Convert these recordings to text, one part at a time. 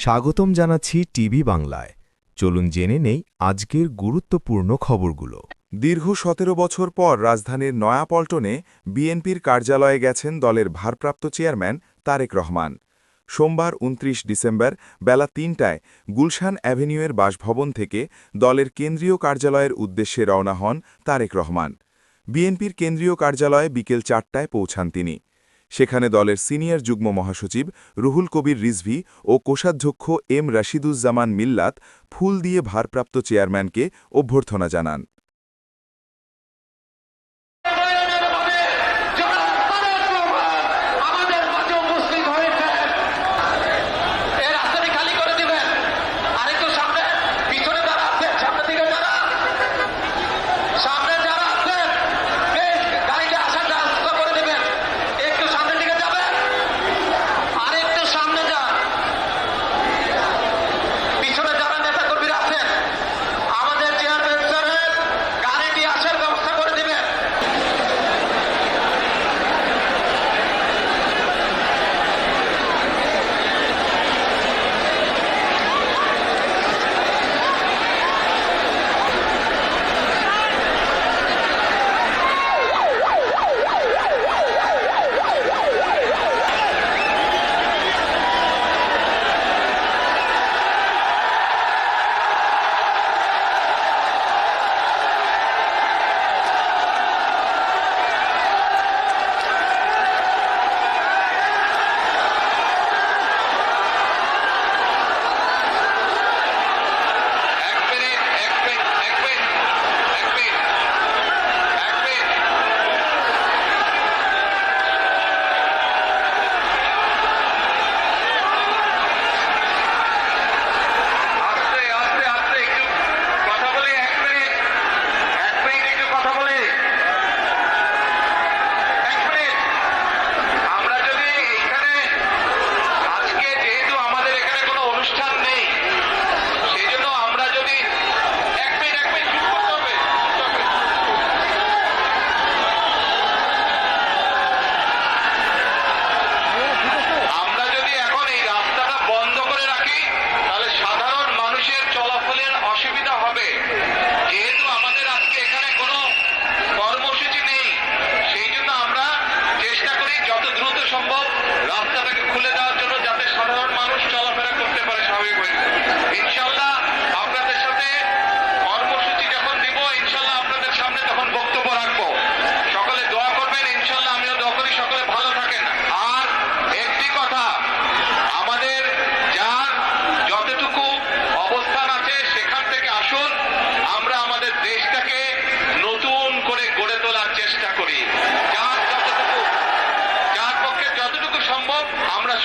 স্বাগতম জানাচ্ছি টিভি বাংলায়। চলুন জেনে নেই আজকের গুরুত্বপূর্ণ খবরগুলো। দীর্ঘ ১৭ বছর পর রাজধানীর নয়াপল্টনে বিএনপির কার্যালয়ে গেছেন দলের ভারপ্রাপ্ত চেয়ারম্যান তারেক রহমান। সোমবার ২৯ ডিসেম্বর বেলা ৩টায় গুলশান অ্যাভিনিউয়ের বাসভবন থেকে দলের কেন্দ্রীয় কার্যালয়ের উদ্দেশ্যে রওনা হন তারেক রহমান। বিএনপির কেন্দ্রীয় কার্যালয়ে বিকেল ৪টায় পৌঁছান তিনি। সেখানে দলের সিনিয়র যুগ্ম মহাসচিব রুহুল কবির রিজভী ও কোষাধ্যক্ষ এম রাশিদুজ্জামান মিল্লাত ফুল দিয়ে ভারপ্রাপ্ত চেয়ারম্যানকে অভ্যর্থনা জানান।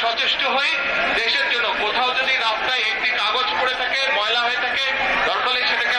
সচেষ্ট হই দেশের জন্য। কোথাও যদি রাস্তায় একটি কাগজ পড়ে থাকে, ময়লা হয়ে থাকে, দরকার হলে সেটাকে